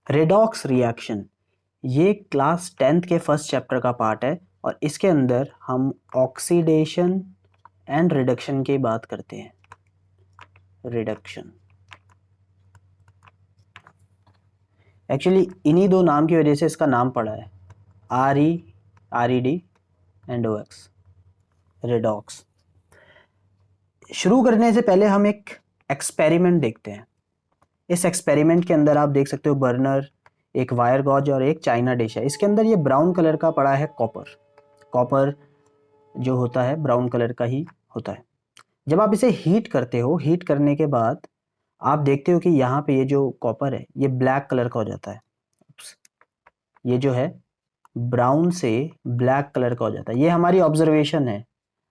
Redox reaction ये class 10th के first chapter का पार्ट है और इसके अंदर हम ऑक्सीडेशन एंड रिडक्शन की बात करते हैं। रिडक्शन एक्चुअली इन्हीं दो नाम की वजह से इसका नाम पड़ा है, RED एंड OX, रेडॉक्स। शुरू करने से पहले हम एक एक्सपेरिमेंट देखते हैं। इस एक्सपेरिमेंट के अंदर आप देख सकते हो बर्नर, एक वायर गॉज और एक चाइना डिश है। इसके अंदर ये ब्राउन कलर का पड़ा है कॉपर जो होता है ब्राउन कलर का ही होता है। जब आप इसे हीट करते हो, हीट करने के बाद आप देखते हो कि यहाँ पे ये जो कॉपर है ये ब्लैक कलर का हो जाता है। ये जो है ब्राउन से ब्लैक कलर का हो जाता है। ये हमारी ऑब्जर्वेशन है।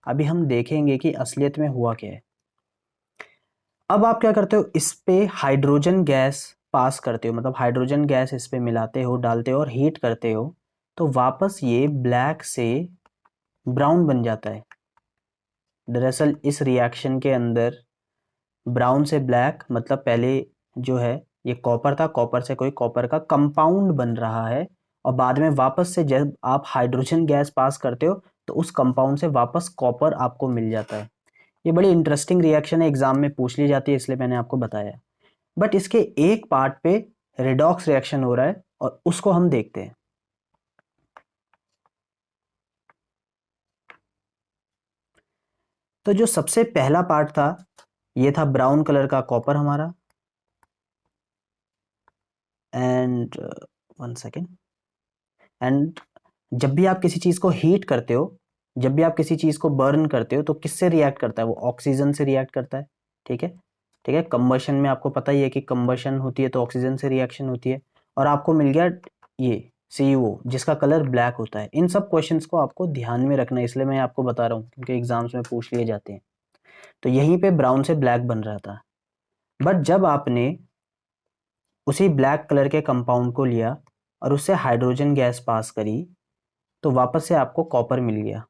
अभी हम देखेंगे कि असलियत में हुआ क्या है। अब आप क्या करते हो, इस पे हाइड्रोजन गैस पास करते हो, मतलब हाइड्रोजन गैस इस पे मिलाते हो, डालते हो और हीट करते हो, तो वापस ये ब्लैक से ब्राउन बन जाता है। दरअसल इस रिएक्शन के अंदर ब्राउन से ब्लैक मतलब पहले जो है ये कॉपर था, कॉपर से कोई कॉपर का कंपाउंड बन रहा है और बाद में वापस से जब आप हाइड्रोजन गैस पास करते हो तो उस कंपाउंड से वापस कॉपर आपको मिल जाता है। ये बड़ी इंटरेस्टिंग रिएक्शन है, एग्जाम में पूछ ली जाती है इसलिए मैंने आपको बताया। बट इसके एक पार्ट पे रिडॉक्स रिएक्शन हो रहा है और उसको हम देखते हैं। तो जो सबसे पहला पार्ट था ये था ब्राउन कलर का कॉपर हमारा, एंड वन सेकेंड। एंड जब भी आप किसी चीज को हीट करते हो, जब भी आप किसी चीज को बर्न करते हो तो किससे रिएक्ट करता है? वो ऑक्सीजन से रिएक्ट करता है। ठीक है, ठीक है। कंबशन में आपको पता ही है कि कंबशन होती है तो ऑक्सीजन से रिएक्शन होती है। और आपको मिल गया ये CuO जिसका कलर ब्लैक होता है। इन सब क्वेश्चंस को आपको ध्यान में रखना है, इसलिए मैं आपको बता रहा हूँ क्योंकि एग्जाम्स में पूछ लिए जाते हैं। तो यहीं पे ब्राउन से ब्लैक बन रहा था। बट जब आपने उसी ब्लैक कलर के कंपाउंड को लिया और उससे हाइड्रोजन गैस पास करी तो वापस से आपको कॉपर मिल गया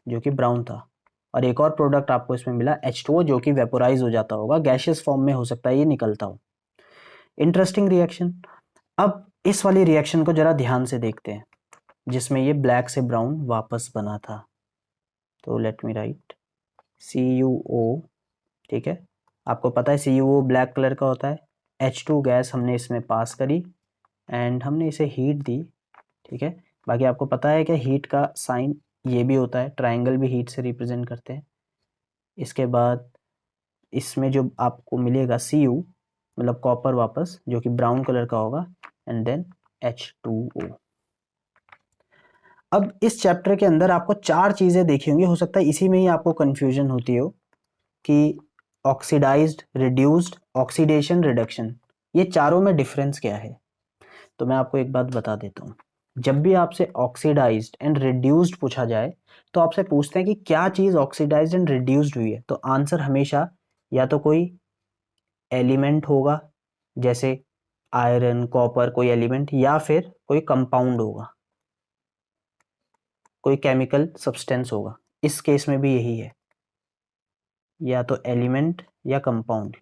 जो कि ब्राउन था। और एक और प्रोडक्ट आपको इसमें मिला H2O जो कि वेपोराइज हो जाता होगा, गैशियस फॉर्म में हो सकता है ये निकलता हो। Interesting reaction. अब इस वाली रिएक्शन को जरा ध्यान से देखते हैं जिसमें ये ब्लैक से ब्राउन वापस बना था। तो लेट मी राइट CuO। ठीक है, आपको पता है CuO ब्लैक कलर का होता है। H2 गैस हमने इसमें पास करी एंड हमने इसे हीट दी। ठीक है, बाकी आपको पता है कि हीट का साइन ये भी होता है, ट्रायंगल भी हीट से रिप्रेजेंट करते हैं। इसके बाद इसमें जो आपको मिलेगा Cu मतलब कॉपर वापस जो कि ब्राउन कलर का होगा, एंड देन H2O। अब इस चैप्टर के अंदर आपको चार चीज़ें देखी होंगी, हो सकता है इसी में ही आपको कन्फ्यूजन होती हो कि ऑक्सीडाइज्ड, रिड्यूस्ड, ऑक्सीडेशन, रिडक्शन, ये चारों में डिफरेंस क्या है। तो मैं आपको एक बात बता देता हूँ। जब भी आपसे ऑक्सीडाइज्ड एंड रिड्यूस्ड पूछा जाए तो आपसे पूछते हैं कि क्या चीज़ ऑक्सीडाइज्ड एंड रिड्यूस्ड हुई है, तो आंसर हमेशा या तो कोई एलिमेंट होगा जैसे आयरन, कॉपर, कोई एलिमेंट, या फिर कोई कंपाउंड होगा, कोई केमिकल सब्सटेंस होगा। इस केस में भी यही है, या तो एलिमेंट या कंपाउंड,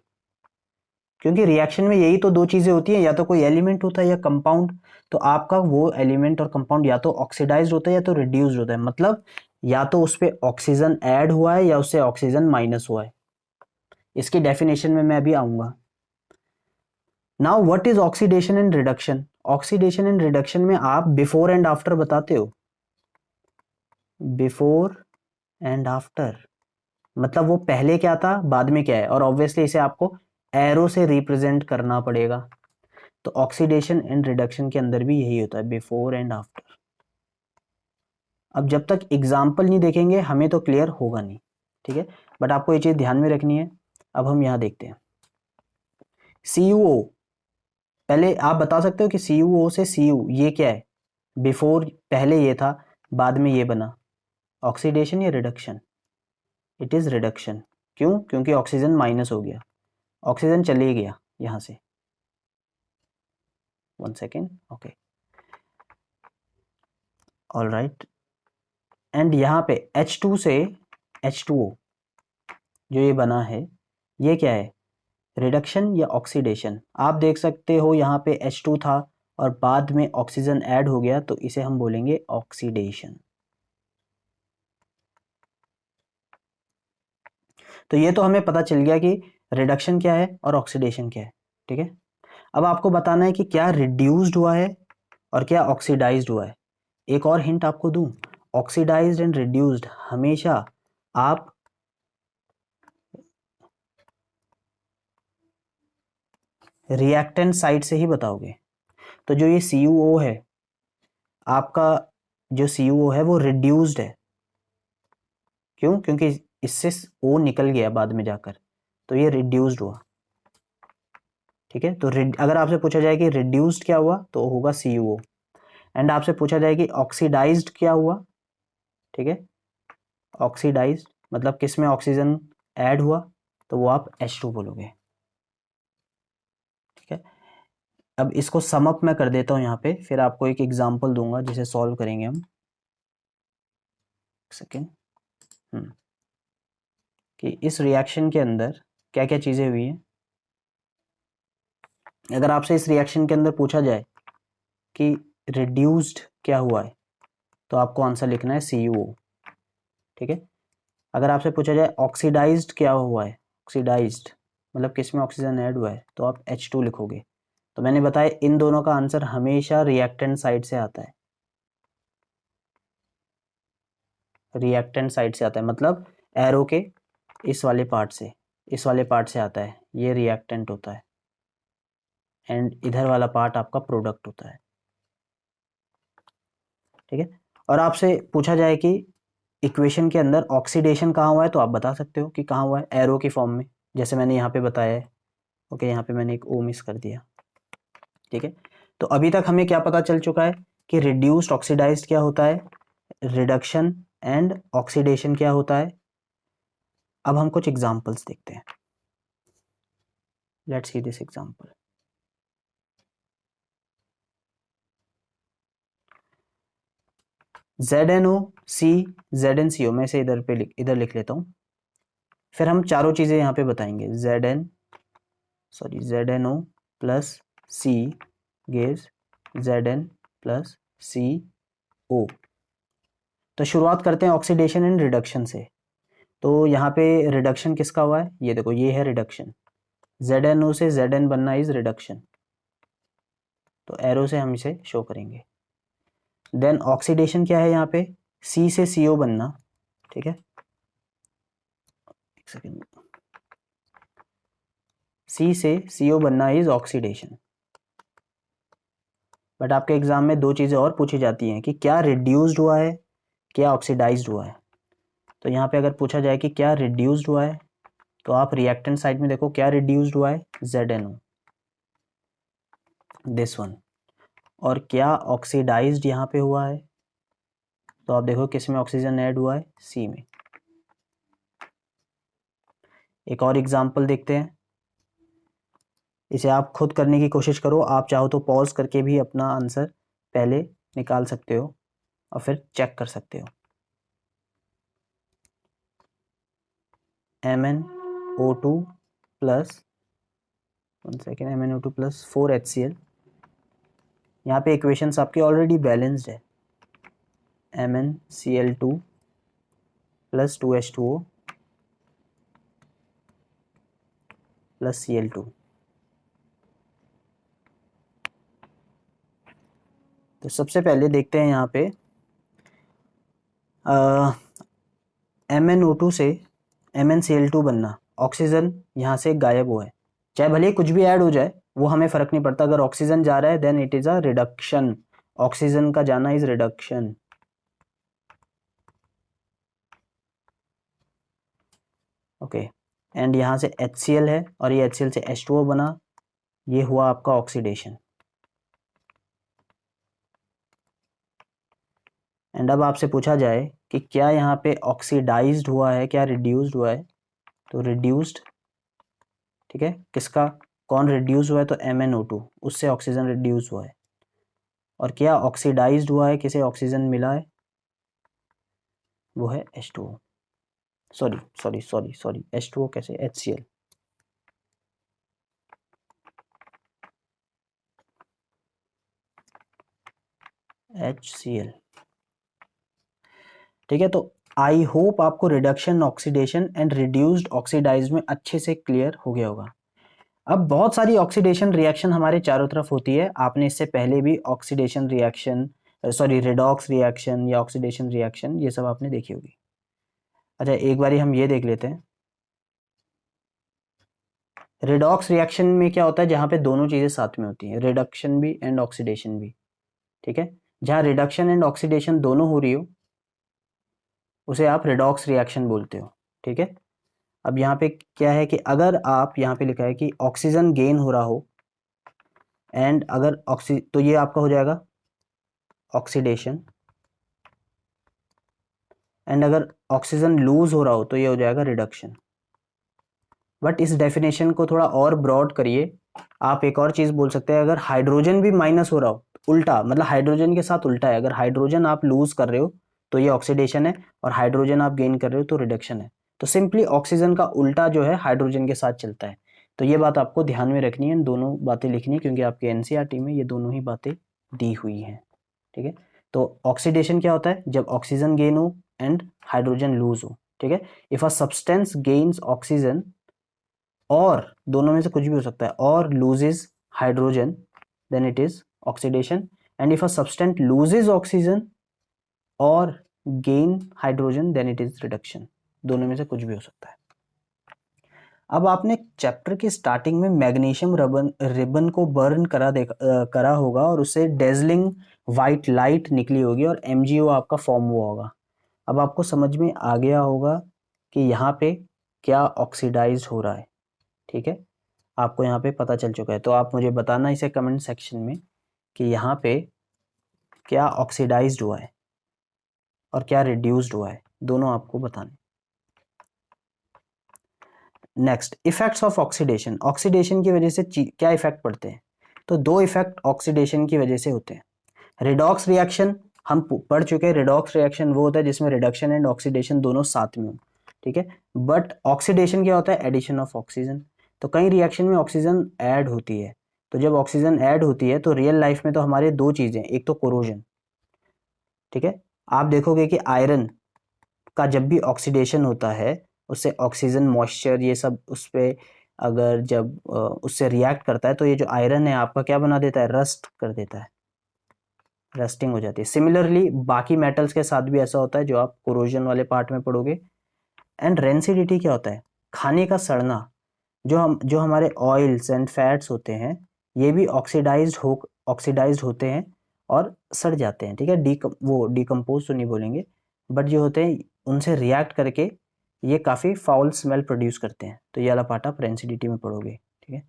क्योंकि रिएक्शन में यही तो दो चीजें होती हैं, या तो कोई एलिमेंट होता है या कंपाउंड। तो आपका वो एलिमेंट और कंपाउंड या तो ऑक्सीडाइज्ड होता है या तो रिड्यूस्ड होता है, मतलब या तो उस पर ऑक्सीजन ऐड हुआ है या उससे ऑक्सीजन माइनस हुआ है। इसकी डेफिनेशन में मैं अभी आऊंगा। Now what is oxidation and reduction? Oxidation and reduction में आप बिफोर एंड आफ्टर बताते हो। बिफोर एंड आफ्टर मतलब वो पहले क्या था बाद में क्या है, और ऑब्वियसली इसे आपको एरो से रिप्रेजेंट करना पड़ेगा। तो ऑक्सीडेशन एंड रिडक्शन के अंदर भी यही होता है, बिफोर एंड आफ्टर। अब जब तक एग्जाम्पल नहीं देखेंगे हमें तो क्लियर होगा नहीं, ठीक है, बट आपको ये चीज ध्यान में रखनी है। अब हम यहां देखते हैं CuO। पहले आप बता सकते हो कि CuO से Cu ये क्या है? बिफोर पहले ये था, बाद में ये बना, ऑक्सीडेशन या रिडक्शन? It is reduction. क्यों? क्योंकि ऑक्सीजन माइनस हो गया, ऑक्सीजन चले गया यहां से। One second, okay, all right. And यहाँ पे H2 से H2O जो ये बना है ये क्या है? रिडक्शन या ऑक्सीडेशन? आप देख सकते हो यहाँ पे H2 था और बाद में ऑक्सीजन ऐड हो गया तो इसे हम बोलेंगे ऑक्सीडेशन। तो ये तो हमें पता चल गया कि रिडक्शन क्या है और ऑक्सीडेशन क्या है, ठीक है। अब आपको बताना है कि क्या रिड्यूस्ड हुआ है और क्या ऑक्सीडाइज्ड हुआ है। एक और हिंट आपको दूं, ऑक्सीडाइज्ड एंड रिड्यूस्ड हमेशा आप रिएक्टेंट साइड से ही बताओगे। तो जो ये CuO है आपका, जो CuO है वो रिड्यूस्ड है। क्यों? क्योंकि इससे O निकल गया बाद में जाकर, तो ये रिड्यूस्ड हुआ, ठीक है। तो अगर आपसे पूछा जाए कि रिड्यूस्ड क्या हुआ तो होगा CuO। एंड आपसे पूछा जाए कि ऑक्सीडाइज्ड क्या हुआ, ठीक है, ऑक्सीडाइज्ड मतलब किस में ऑक्सीजन ऐड हुआ, तो वो आप H2 बोलोगे, ठीक है। अब इसको सम अप मैं कर देता हूँ यहाँ पे, फिर आपको एक एग्जांपल दूंगा जिसे सॉल्व करेंगे हम। सेकेंड कि इस रिएक्शन के अंदर क्या क्या चीज़ें हुई हैं। अगर आपसे इस रिएक्शन के अंदर पूछा जाए कि रिड्यूस्ड क्या हुआ है तो आपको आंसर लिखना है CuO, ठीक है। अगर आपसे पूछा जाए ऑक्सीडाइज्ड क्या हुआ है, ऑक्सीडाइज्ड मतलब किस में ऑक्सीजन ऐड हुआ है, तो आप H2 लिखोगे। तो मैंने बताया इन दोनों का आंसर हमेशा रिएक्टेंट साइड से आता है, रिएक्टेंट साइड से आता है मतलब एरो के इस वाले पार्ट से, इस वाले पार्ट से आता है, ये रिएक्टेंट होता है एंड इधर वाला पार्ट आपका प्रोडक्ट होता है, ठीक है। और आपसे पूछा जाए कि इक्वेशन के अंदर ऑक्सीडेशन कहाँ हुआ है तो आप बता सकते हो कि कहाँ हुआ है, एरो की फॉर्म में, जैसे मैंने यहाँ पे बताया है। ओके, यहाँ पे मैंने एक O मिस कर दिया, ठीक है। तो अभी तक हमें क्या पता चल चुका है कि रिड्यूस्ड ऑक्सीडाइज्ड क्या होता है, रिडक्शन एंड ऑक्सीडेशन क्या होता है। अब हम कुछ एग्जांपल्स देखते हैं। Let's see this example. ZnOC ZnCO, मैं इसे इधर लिख लेता हूँ। फिर हम चारों चीज़ें यहाँ पे बताएंगे। ZnO plus C gives Zn plus CO। तो शुरुआत करते हैं ऑक्सीडेशन एंड रिडक्शन से। तो यहाँ पे रिडक्शन किसका हुआ है, ये देखो, ये है रिडक्शन। ZnO से Zn बनना इज रिडक्शन, तो एरो से हम इसे शो करेंगे। देन ऑक्सीडेशन क्या है यहाँ पे, C से CO बनना, ठीक है। एक सेकेंड, C से CO बनना इज ऑक्सीडेशन। बट आपके एग्जाम में दो चीज़ें और पूछी जाती हैं कि क्या रिड्यूस्ड हुआ है, क्या ऑक्सीडाइज्ड हुआ है। तो यहाँ पे अगर पूछा जाए कि क्या रिड्यूस्ड हुआ है तो आप रिएक्टेंट साइड में देखो क्या रिड्यूस्ड हुआ है, ZnO, दिस वन। और क्या ऑक्सीडाइज्ड यहाँ पे हुआ है तो आप देखो किस में ऑक्सीजन ऐड हुआ है, C में। एक और एग्जांपल देखते हैं, इसे आप खुद करने की कोशिश करो, आप चाहो तो पॉज करके भी अपना आंसर पहले निकाल सकते हो और फिर चेक कर सकते हो। MnO2 plus MnO2 plus 4HCl, यहाँ पे इक्वेशंस आपकी ऑलरेडी बैलेंस्ड है। MnCl2 plus 2H2O plus Cl2। तो सबसे पहले देखते हैं यहाँ पे MnO2 से MnCl2 बनना, ऑक्सीजन यहाँ से गायब हुआ है। चाहे भले ही कुछ भी ऐड हो जाए वो हमें फ़र्क नहीं पड़ता, अगर ऑक्सीजन जा रहा है then it is a reduction, oxygen का जाना इज रिडक्शन। ओके, एंड यहाँ से HCl है और ये HCl से H2O बना, ये हुआ आपका ऑक्सीडेशन। एंड अब आपसे पूछा जाए कि क्या यहाँ पे ऑक्सीडाइज्ड हुआ है, क्या रिड्यूस्ड हुआ है, तो रिड्यूस्ड, ठीक है। किसका, कौन रिड्यूस हुआ है, तो MnO2, उससे ऑक्सीजन रिड्यूस हुआ है। और क्या ऑक्सीडाइज्ड हुआ है, किसे ऑक्सीजन मिला है, वो है H2O, सॉरी H2O कैसे, HCl। HCl। ठीक है, तो आई होप आपको reduction, oxidation and reduced oxidise में अच्छे से क्लियर हो गया होगा। अब बहुत सारी ऑक्सीडेशन रिएक्शन हमारे चारों तरफ होती है, आपने इससे पहले भी oxidation reaction, sorry redox reaction या ऑक्सीडेशन रिएक्शन, ये सब आपने देखी होगी। अच्छा, एक बारी हम ये देख लेते हैं। रिडॉक्स रिएक्शन में क्या होता है, जहां पे दोनों चीजें साथ में होती हैं, रिडक्शन भी एंड ऑक्सीडेशन भी। ठीक है, जहां रिडक्शन एंड ऑक्सीडेशन दोनों हो रही हो उसे आप रिडॉक्स रिएक्शन बोलते हो। ठीक है, अब यहाँ पे क्या है कि अगर आप यहाँ पे लिखा है कि ऑक्सीजन गेन हो रहा हो एंड अगर तो ये आपका हो जाएगा ऑक्सीडेशन, एंड अगर ऑक्सीजन लूज हो रहा हो तो ये हो जाएगा रिडक्शन। बट इस डेफिनेशन को थोड़ा और ब्रॉड करिए, आप एक और चीज बोल सकते हैं, अगर हाइड्रोजन भी माइनस हो रहा हो, उल्टा मतलब हाइड्रोजन के साथ उल्टा है, अगर हाइड्रोजन आप लूज कर रहे हो तो ये ऑक्सीडेशन है, और हाइड्रोजन आप गेन कर रहे हो तो रिडक्शन है। तो सिंपली ऑक्सीजन का उल्टा जो है हाइड्रोजन के साथ चलता है। तो ये बात आपको ध्यान में रखनी है, दोनों बातें लिखनी है, क्योंकि आपके एनसीईआरटी में ये दोनों ही बातें दी हुई हैं। ठीक है, तो ऑक्सीडेशन क्या होता है, जब ऑक्सीजन गेन हो एंड हाइड्रोजन लूज हो। ठीक है, if a substance gains oxygen, और दोनों में से कुछ भी हो सकता है, और loses hydrogen, then it is oxidation. And if a substance loses oxygen और gain hydrogen, then it is reduction. दोनों में से कुछ भी हो सकता है। अब आपने चैप्टर के स्टार्टिंग में मैग्नीशियम रिबन को बर्न करा होगा, और उससे डेजलिंग वाइट लाइट निकली होगी और MgO आपका फॉर्म हुआ होगा। अब आपको समझ में आ गया होगा कि यहाँ पे क्या ऑक्सीडाइज हो रहा है। ठीक है, आपको यहाँ पे पता चल चुका है, तो आप मुझे बताना इसे कमेंट सेक्शन में कि यहाँ पे क्या ऑक्सीडाइज्ड हुआ है और क्या रिड्यूस्ड हुआ है, दोनों आपको बताने। Next, effects of oxidation. Oxidation की वजह से क्या इफेक्ट पड़ते हैं, तो दो इफेक्ट ऑक्सीडेशन की वजह से होते हैं। रिडॉक्स रिएक्शन हम पढ़ चुके हैं, रिडॉक्स रिएक्शन वो होता है जिसमें रिडक्शन एंड ऑक्सीडेशन दोनों साथ में हो। ठीक है, बट ऑक्सीडेशन क्या होता है, एडिशन ऑफ ऑक्सीजन। तो कई रिएक्शन में ऑक्सीजन ऐड होती है, तो जब ऑक्सीजन ऐड होती है तो रियल लाइफ में तो हमारे दो चीजें, एक तो कोरोजन। ठीक है, आप देखोगे कि आयरन का जब भी ऑक्सीडेशन होता है, उससे ऑक्सीजन, मॉइस्चर, ये सब उस पर अगर जब उससे रिएक्ट करता है तो ये जो आयरन है आपका क्या बना देता है, रस्ट कर देता है, रस्टिंग हो जाती है। सिमिलरली बाकी मेटल्स के साथ भी ऐसा होता है, जो आप कोरोजन वाले पार्ट में पढ़ोगे। एंड रेंसिडिटी क्या होता है, खाने का सड़ना। जो हमारे ऑयल्स एंड फैट्स होते हैं, ये भी ऑक्सीडाइज्ड होते हैं और सड़ जाते हैं। ठीक है, वो डिकम्पोज तो नहीं बोलेंगे, बट जो होते हैं उनसे रिएक्ट करके ये काफ़ी फाउल स्मेल प्रोड्यूस करते हैं। तो ये वाला पार्ट आप रेंसिडिटी में पढ़ोगे। ठीक है,